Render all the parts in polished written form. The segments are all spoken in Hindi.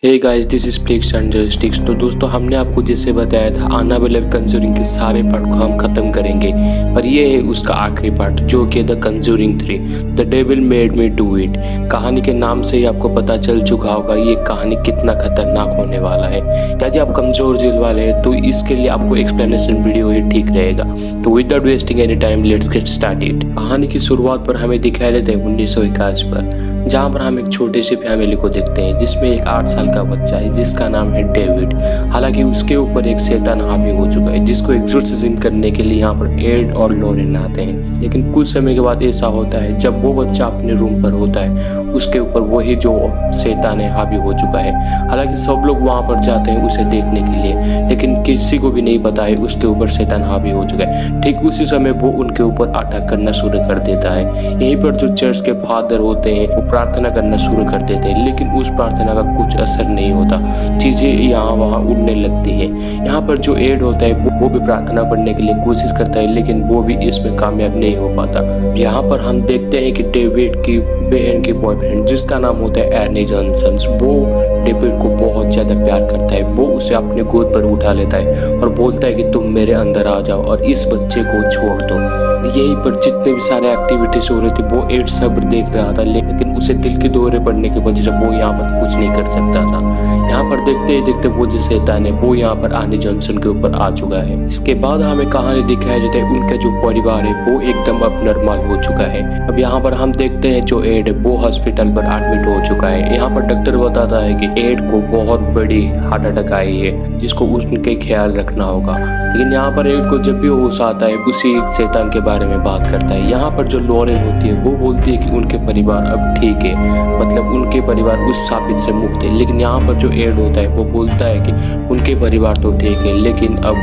Hey guys, this is Flix and Joysticks. तो दोस्तों, हमने आपको जैसे बताया था एनाबेले कंजूरिंग के सारे पार्ट को हम खत्म करेंगे, पर ये है उसका आखिरी पार्ट जो कि the Conjuring 3 the devil made me do it. कहानी के नाम से ही आपको पता चल चुका होगा ये कहानी कितना खतरनाक होने वाला है। यदि आप कमजोर दिल वाले हैं तो इसके लिए आपको एक्सप्लेनेशन वीडियो ही ठीक रहेगा। तो without wasting any time let's get started. कहानी की शुरुआत पर हमें दिखाया देता है 1981 पर, जहाँ पर हम एक छोटी सी फैमिली को देखते हैं जिसमें एक 8 साल का बच्चा है जिसका नाम है डेविड। हालांकि उसके ऊपर एक शैतान हावी हो चुका है जिसको एक्सोर्सिज्म करने के लिए यहाँ पर एड और लॉरेन आते हैं। लेकिन कुछ समय के बाद ऐसा होता है जब वो बच्चा अपने रूम पर होता है उसके ऊपर वही जो शैतान है हावी हो चुका है। हालांकि सब लोग वहाँ पर जाते हैं उसे देखने के लिए, लेकिन किसी को भी नहीं पता है उसके ऊपर शैतान हावी हो चुका है। ठीक उसी समय वो उनके ऊपर अटैक करना शुरू कर देता है। यहीं पर जो चर्च के फादर होते हैं वो प्रार्थना करना शुरू कर देते हैं, लेकिन उस प्रार्थना का कुछ असर नहीं होता। चीजें यहाँ वहाँ उड़ने लगती है। यहाँ पर जो एड होता है वो भी प्रार्थना करने के लिए कोशिश करता है, लेकिन वो भी इसमें कामयाब नहीं हो पाता। यहाँ पर हम देखते हैं कि डेविड की बहन के बॉयफ्रेंड जिसका नाम होता है एर्नी जॉनसन, वो डेविड को बहुत ज्यादा प्यार करता है। वो उसे अपने गोद पर उठा लेता है और बोलता है कि तुम मेरे अंदर आ जाओ और इस बच्चे को छोड़ दो। यहीं पर जितने भी सारे एक्टिविटीज हो रही थी वो एड सब देख रहा था, लेकिन उसे दिल के दौरे पड़ने की वजह से वो यहाँ पर कुछ नहीं कर सकता था। यहाँ पर देखते ही देखते वो जो शैतान है वो यहाँ पर एर्नी जॉनसन के ऊपर आ चुका है। इसके बाद हमें कहानी दिखाया जाता है उनका जो परिवार है वो एकदम अब नॉर्मल हो चुका है। अब यहाँ पर हम देखते हैं जो एड है वो हॉस्पिटल पर एडमिट हो चुका है। यहाँ पर डॉक्टर बताता है कि एड को बहुत बड़ी हार्ट अटैक आई है जिसको उसके ख्याल रखना होगा। लेकिन यहाँ पर एड को जब भी होश आता है उसी शैतान के बारे में बात करता है। यहाँ पर जो लॉरेन होती है वो बोलती है कि उनके परिवार अब ठीक है, मतलब उनके परिवार उस शापित से मुक्त है। लेकिन यहाँ पर जो एड होता है वो बोलता है कि उनके परिवार तो ठीक है, लेकिन अब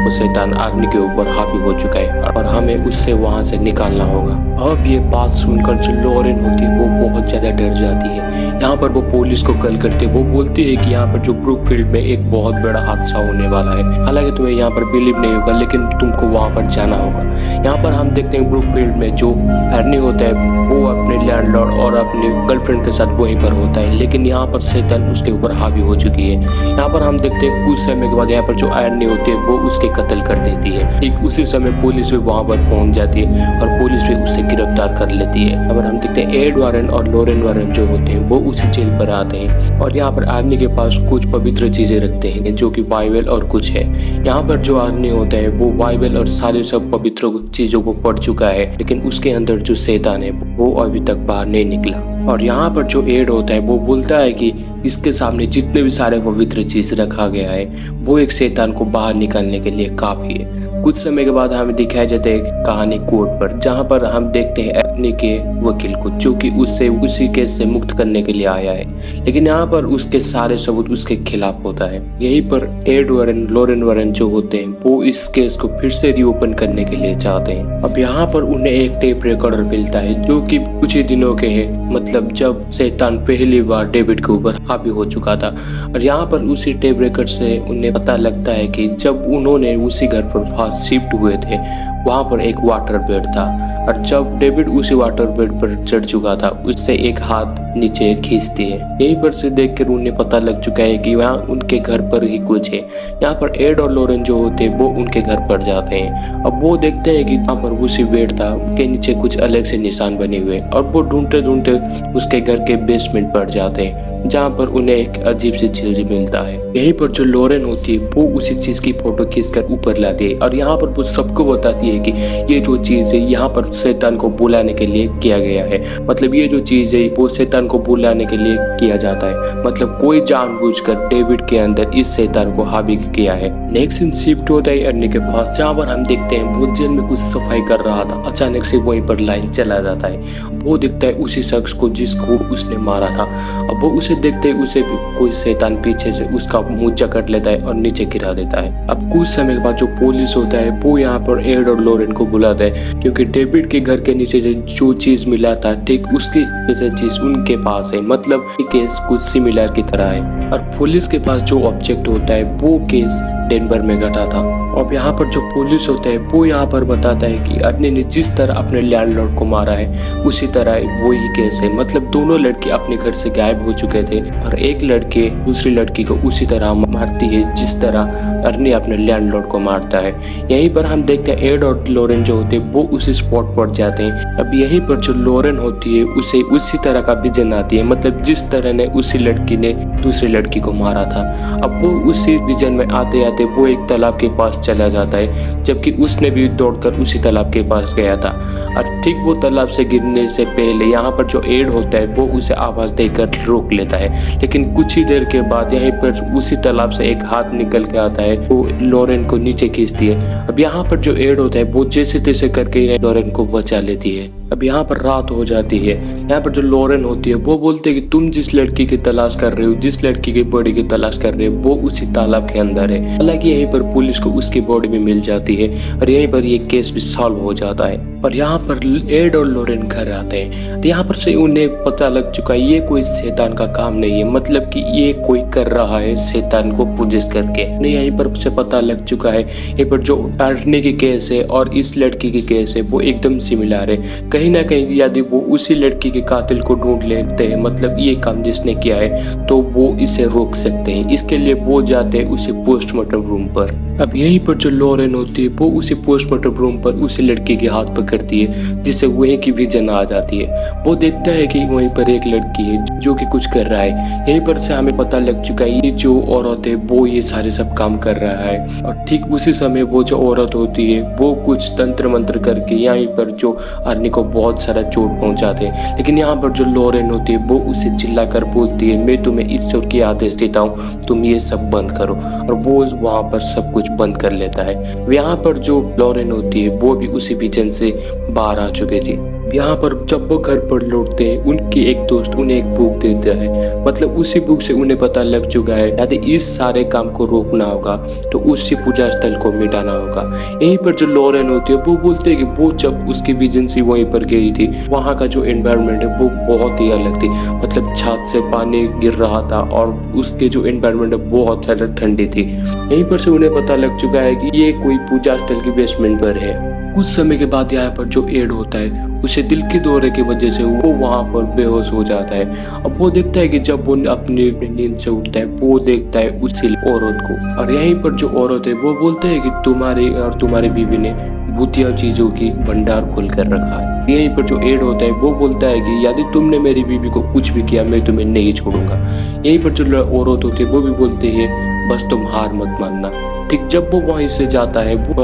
वो शैतान एर्नी के ऊपर हावी हो चुका है और हमें उससे वहां से निकालना होगा। अब ये बात सुनकर जो लॉरेन होती है वो बहुत ज्यादा डर जाती है। यहाँ पर वो पुलिस को कॉल करते है। वो बोलती है कि यहाँ पर जो ब्रुकफील्ड में एक बहुत बड़ा हादसा होने वाला है। हालांकि तुम्हें यहाँ पर बिलीव नहीं होगा, लेकिन तुमको वहां पर जाना होगा। यहाँ पर हम देखते हैं ब्रुकफील्ड में जो एर्नी होता है वो अपने लैंडलॉर्ड और अपनी गर्लफ्रेंड के साथ वहीं पर होता है, लेकिन यहाँ पर शैतान उसके ऊपर हावी हो चुकी है। यहाँ पर हम देखते हैं कुछ समय के बाद यहाँ पर जो एर्नी होती है वो उसके कत्ल कर देती है। ठीक उसी समय पुलिस भी वहां पर पहुंच जाती है और पुलिस भी उसे गिरफ्तार कर लेती है। अब हम देखते हैं एड वारन और लॉरेन वारन जो होते हैं वो उसी जेल पर आते हैं और यहाँ पर एर्नी के पास कुछ पवित्र चीजें रखते हैं जो कि बाइबल और कुछ है। यहाँ पर जो एर्नी होता है वो बाइबल और सारे सब पवित्र चीजों को पढ़ चुका है, लेकिन उसके अंदर जो शैतान है वो अभी तक बाहर नहीं निकला। और यहाँ पर जो एड होता है वो बोलता है कि इसके सामने जितने भी सारे पवित्र चीज रखा गया है वो एक शैतान को बाहर निकालने के लिए काफी है। कुछ समय के बाद हमें दिखाया जाता है कहानी कोर्ट पर, जहाँ पर हम देखते हैं एर्नी के वकील को जो कि उससे उसी केस से मुक्त करने के लिए आया है, लेकिन यहाँ पर उसके सारे सबूत उसके खिलाफ होता है। यहीं पर एड वारन लॉरेन वारन जो होते हैं वो इस केस को फिर से रीओपन करने के लिए चाहते हैं। अब यहाँ पर उन्हें एक टेप रिकॉर्डर मिलता है जो कि कुछ ही दिनों के है, मतलब जब शैतान पहली बार डेविड के ऊपर हावी हो चुका था। और यहाँ पर उसी टेप रिकॉर्ड से उन्हें पता लगता है कि जब उन्होंने उसी घर पर शिफ्ट हुए थे वहां पर एक वाटर बेड था, और जब डेविड उसी वाटर बेड पर चढ़ चुका था उससे एक हाथ नीचे खींचती है। यहीं पर से देखकर उन्हें पता लग चुका है कि वहाँ उनके घर पर ही कुछ है। यहाँ पर एड और लॉरेन जो होते हैं वो उनके घर पर जाते हैं। अब वो देखते हैं कि यहाँ पर उसी बेड था, उसके नीचे कुछ अलग से निशान बने हुए, और वो ढूंढते ढूंढते उसके घर के बेसमेंट पर जाते हैं जहाँ पर उन्हें एक अजीब सी चीज मिलता है। यहीं पर जो लॉरेन होती है वो उसी चीज की फोटो खींचकर ऊपर लाती है और यहाँ पर वो सबको बताती है कि ये जो चीज है यहाँ पर शैतान को बुलाने के लिए किया गया है। मतलब ये जो चीज है वो शैतान को बुलाने के लिए किया जाता है, मतलब कोई जानबूझकर डेविड के अंदर इस शैतान को हावी किया है। नेक्स्ट सीन शिफ्ट होता है एर्नी के पास, जहाँ पर हम देखते हैं वो जेल में कुछ सफाई कर रहा था। अचानक से वहीं पर लाइन चला जाता है। वो दिखता है उसी शख्स को जिसको उसने मारा था। अब वो उसे देखते ही उसे भी कोई शैतान पीछे से उसका मुंह जकड़ लेता है और नीचे गिरा देता है। अब कुछ समय के बाद जो पुलिस होता है वो यहाँ पर एड और लॉरेन को बुलाता है, क्योंकि डेविड के घर के नीचे जो चीज मिला था ठीक उसकी जैसे चीज उनके पास है, मतलब ये केस कुछ सिमिलर की तरह है। और पुलिस के पास जो ऑब्जेक्ट होता है वो केस डेनवर में घटा था अब यहाँ पर जो पुलिस होता है वो यहाँ पर बताता है कि अर्नी ने जिस तरह अपने लैंडलॉर्ड को मारा है उसी तरह वो ही केस है। मतलब दोनों लड़के अपने घर से गायब हो चुके थे और एक लड़के दूसरी लड़की को उसी तरह मारती है जिस तरह अर्नी अपने लैंडलॉर्ड को मारता है। यहीं पर हम देखते हैं एड और लॉरेन जो होते हैं वो उसी स्पॉट पर जाते हैं। अब यहीं पर जो लॉरेन होती है उसे उसी तरह का विजन आती है, मतलब जिस तरह ने उसी लड़की ने दूसरी लड़की को मारा था। अब वो उसी विजन में आते आते वो एक तालाब के पास चला जाता है, जबकि उसने भी दौड़कर उसी तालाब के पास गया था। और ठीक वो तालाब से गिरने से पहले यहाँ पर जो एड होता है वो उसे आवाज देकर रोक लेता है, लेकिन कुछ ही देर के बाद यहीं पर उसी तालाब से एक हाथ निकल के आता है, वो लॉरेन को नीचे खींचती है। अब यहाँ पर जो एड होता है वो जैसे तैसे करके लॉरेन को बचा लेती है। अब यहाँ पर रात हो जाती है। यहाँ पर जो लॉरेन होती है वो बोलते हैं कि तुम जिस लड़की की तलाश कर रहे हो, जिस लड़की की बॉडी की तलाश कर रहे हो वो उसी तालाब के अंदर है। हालांकि यहीं पर पुलिस को उसकी बॉडी भी मिल जाती है और यहीं पर ये केस भी सॉल्व हो जाता है। पर यहाँ पर एड और लॉरेन घर आते हैं तो यहाँ पर से उन्हें पता लग चुका है ये कोई शैतान का काम नहीं है, मतलब कि ये कोई कर रहा है शैतान को पूजिश करके। उन्हें यहीं पर से पता लग चुका है यहीं पर जो अर्नी की केस है और इस लड़की की केस है वो एकदम सिमिलर है। कहीं ना कहीं यदि वो उसी लड़की के कातिल को ढूंढ लेते हैं, मतलब ये काम जिसने किया है, तो वो इसे रोक सकते हैं। इसके लिए वो जाते हैं उसी पोस्टमार्टम रूम पर। अब यहीं पर जो लॉरेन होती है वो उसी पोस्टमार्टम रूम पर उसी लड़की के हाथ पकड़ती है, जिससे वहीं की विजन आ जाती है। वो देखता है कि वहीं पर एक लड़की है जो कि कुछ कर रहा है। यहीं पर से हमें पता लग चुका है ये जो औरत है वो ये सारे सब काम कर रहा है। और ठीक उसी समय वो जो औरत होती है वो कुछ तंत्र मंत्र करके यहीं पर जो अर्नी को बहुत सारा चोट पहुंचाते हैं। लेकिन यहाँ पर जो लॉरेन होती है वो उसे चिल्ला कर बोलती है मैं तुम्हें ईश्वर के आदेश देता हूँ, तुम ये सब बंद करो। और वो वहाँ पर सब कुछ बंद कर लेता है। यहाँ पर जो लॉरेन होती है वो भी उसी विजन से बाहर आ चुके थे। यहाँ पर जब वो घर पर लौटते हैं उनकी एक दोस्त उन्हें एक बुक देता है, मतलब उसी बुक से उन्हें पता लग चुका है यदि इस सारे काम को रोकना होगा तो उसी पूजा स्थल को मिटाना होगा। यहीं पर जो लॉरेन होती है वो बोलते हैं कि वो जब उसकी विजन से वहीं पर गई थी वहाँ का जो एनवायरनमेंट है वो बहुत ही अलग थी, मतलब छत से पानी गिर रहा था और उसके जो एनवायरनमेंट है बहुत ज़्यादा ठंडी थी। यहीं पर से उन्हें पता लग चुका है कि ये कोई पूजा स्थल की बेसमेंट पर है। कुछ समय के बाद यहाँ पर जो एड होता है उसे दिल के दौरे की वजह से वो वहाँ पर बेहोश हो जाता है। अब वो देखता है कि जब वो अपनी नींद से उठता है वो देखता है उसी औरत को। और यहीं पर जो औरत है वो बोलते हैं कि तुम्हारी और तुम्हारी बीवी ने भूतिया चीजों की भंडार खोल कर रखा है। यहीं पर जो एड होता है वो बोलता है कि यदि तुमने मेरी बीवी को कुछ भी किया मैं तुम्हें नहीं छोड़ूंगा। यहीं पर जो औरत होती है वो भी बोलती है बस तुम हार मत मानना। ठीक जब वो वहीं से जाता है वो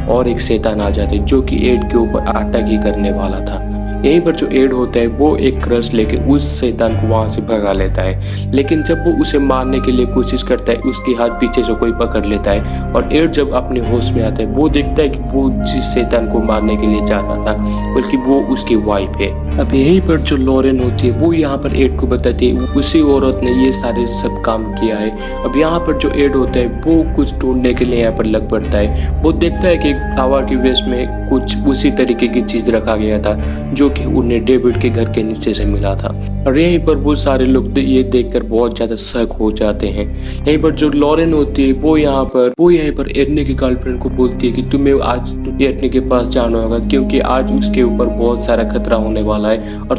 और एक शैतान आ जाते जो कि एड के ऊपर अटैक ही करने वाला था। यहीं पर जो एड होता है वो एक क्रश लेके उस शैतान को वहां से भगा लेता है, लेकिन जब वो उसे मारने के लिए कोशिश करता है उसके हाथ पीछे से कोई पकड़ लेता है। और एड जब अपने होश में आता है वो देखता है कि वो जिस शैतान को मारने के लिए जा रहा था बल्कि वो उसकी वाइफ है। अब यहीं पर जो लॉरेन होती है वो यहाँ पर एड को बताती है उसी औरत ने ये सारे सब काम किया है। अब यहाँ पर जो एड होता है वो कुछ ढूंढने के लिए यहाँ पर लग पड़ता है। वो देखता है कि फ्लावर की वेस्ट में कुछ उसी तरीके की चीज रखा गया था जो कि उन्हें डेविड के घर के नीचे से मिला था। और यहीं पर वो सारे लोग ये देखकर बहुत ज्यादा शक हो जाते हैं। यहीं पर जो लॉरेन होती है वो यहाँ पर एडने की गर्लफ्रेंड को बोलती है कि तुम्हें आज एडने के पास जाना होगा क्योंकि आज उसके ऊपर बहुत सारा खतरा होने वाला है और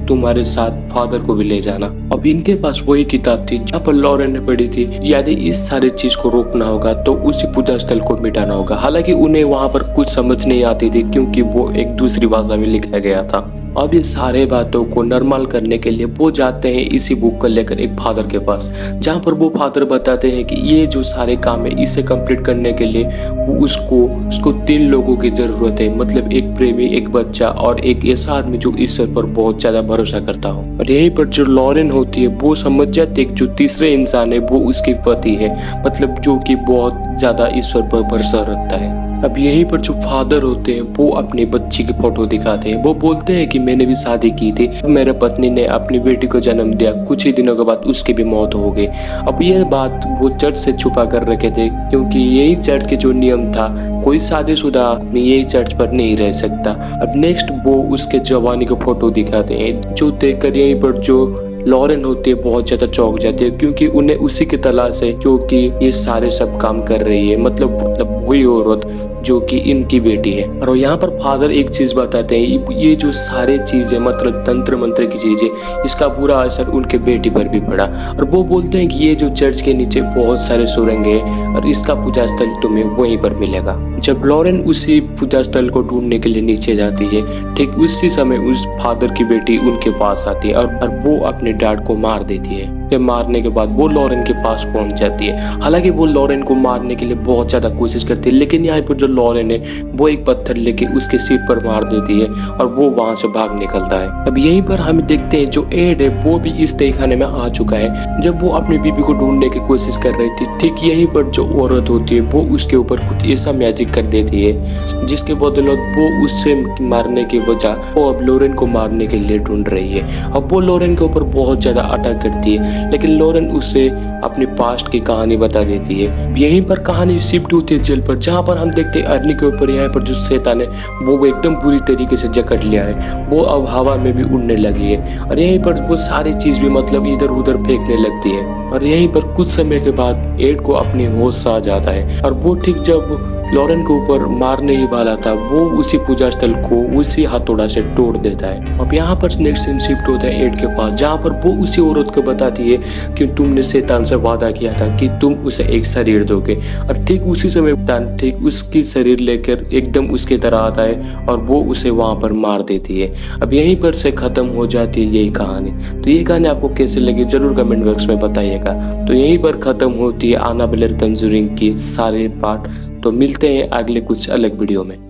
तुम्हारे साथ फादर को भी ले जाना। अब इनके पास वही किताब थी जहाँ पर लॉरेन ने पढ़ी थी यदि इस सारे चीज को रोकना होगा तो उसी पूजा स्थल को मिटाना होगा। हालांकि उन्हें वहां पर कुछ समझ नहीं आती थी क्योंकि वो एक दूसरी भाषा में लिखा गया था। अब ये सारे बातों को नॉर्मल करने के लिए वो जाते हैं इसी बुक को लेकर एक फादर के पास, जहाँ पर वो फादर बताते हैं कि ये जो सारे काम है इसे कंप्लीट करने के लिए वो उसको 3 लोगों की जरूरत है, मतलब एक प्रेमी, एक बच्चा और एक ऐसा आदमी जो ईश्वर पर बहुत ज्यादा भरोसा करता हो। और यहीं पर जो लॉरेन होती है वो समझ जाती है जो तीसरे इंसान है वो उसके पति है, मतलब जो कि बहुत ज्यादा ईश्वर पर भरोसा रखता है। अब यहीं पर जो फादर होते हैं वो अपनी बच्ची की फोटो दिखाते हैं। वो बोलते हैं कि मैंने भी शादी की थी, मेरे पत्नी ने अपनी बेटी को जन्म दिया, कुछ ही दिनों के बाद उसकी भी मौत हो गई। अब यह बात वो चर्च से छुपा कर रखे थे क्योंकि यही चर्च के जो नियम था कोई शादीशुदा अपनी यही चर्च पर नहीं रह सकता। अब नेक्स्ट वो उसके जवानी को फोटो दिखाते हैं जो देखकर यहीं पर जो लॉरेन होती है बहुत ज्यादा चौंक जाती है, क्योंकि उन्हें उसी की तलाश है जो कि ये सारे सब काम कर रही है, मतलब वही औरत जो कि इनकी बेटी है। और यहाँ पर फादर एक चीज बताते हैं, ये जो सारे चीजें मतलब तंत्र मंत्र की चीजें, इसका बुरा असर उनके बेटी पर भी पड़ा। और वो बोलते हैं कि ये जो चर्च के नीचे बहुत सारे सुरंग है और इसका पूजा स्थल तुम्हें वहीं पर मिलेगा। जब लॉरेन उसी पूजा स्थल को ढूंढने के लिए नीचे जाती है, ठीक उसी समय उस फादर की बेटी उनके पास आती है और वो अपने डैड को मार देती है। जब मारने के बाद वो लॉरेन के पास पहुंच जाती है। हालांकि वो लॉरेन को मारने के लिए बहुत ज्यादा कोशिश करती है, लेकिन यहाँ पर जो लॉरेन है वो एक पत्थर लेके उसके सिर पर मार देती है और वो वहां से भाग निकलता है। अब यहीं पर हम देखते हैं जो एड है वो भी इस तहखाने में आ चुका है। जब वो अपनी बीबी को ढूंढने की कोशिश कर रही थी, ठीक यहीं पर जो औरत होती है वो उसके ऊपर कुछ ऐसा मैजिक कर देती है जिसके बदौलत वो उससे मारने की बजाय वो अब लॉरेन को मारने के लिए ढूंढ रही है। अब वो लॉरेन के ऊपर बहुत ज्यादा अटैक करती है, लेकिन लॉरेन उसे अपनी पास्ट की कहानी बता देती है। यहीं पर कहानी शिफ्ट होती है जेल पर, जहाँ पर हम देखते हैं अर्नी के ऊपर यहाँ पर जो शैतान है वो एकदम बुरी तरीके से जकड़ लिया है। वो अब हवा में भी उड़ने लगी है और यहीं पर वो सारी चीज भी मतलब इधर उधर फेंकने लगती है। और यहीं पर कुछ समय के बाद एड को अपनी होश आ जाता है और वो ठीक जब लॉरेन के ऊपर मारने ही वाला था, वो उसी पूजा स्थल को उसी हथौड़ा से तोड़ देता है। अब यहाँ पर नेक्स्ट सीन शिफ्ट होता है एड के पास, जहाँ पर वो उसी औरत को बताती है कि तुमने शैतान से वादा किया था कि तुम उसे एक शरीर दोगे। और ठीक उसी समय शैतान ठीक उसकी शरीर लेकर एकदम उसकी तरह आता है और वो उसे वहां पर मार देती है। अब यहीं पर से खत्म हो जाती है यही कहानी। तो ये कहानी आपको कैसे लगी जरूर कमेंट बॉक्स में बताइएगा। तो यहीं पर खत्म होती है एनाबेल कॉन्जरिंग की सारे पार्ट। तो मिलते हैं अगले कुछ अलग वीडियो में।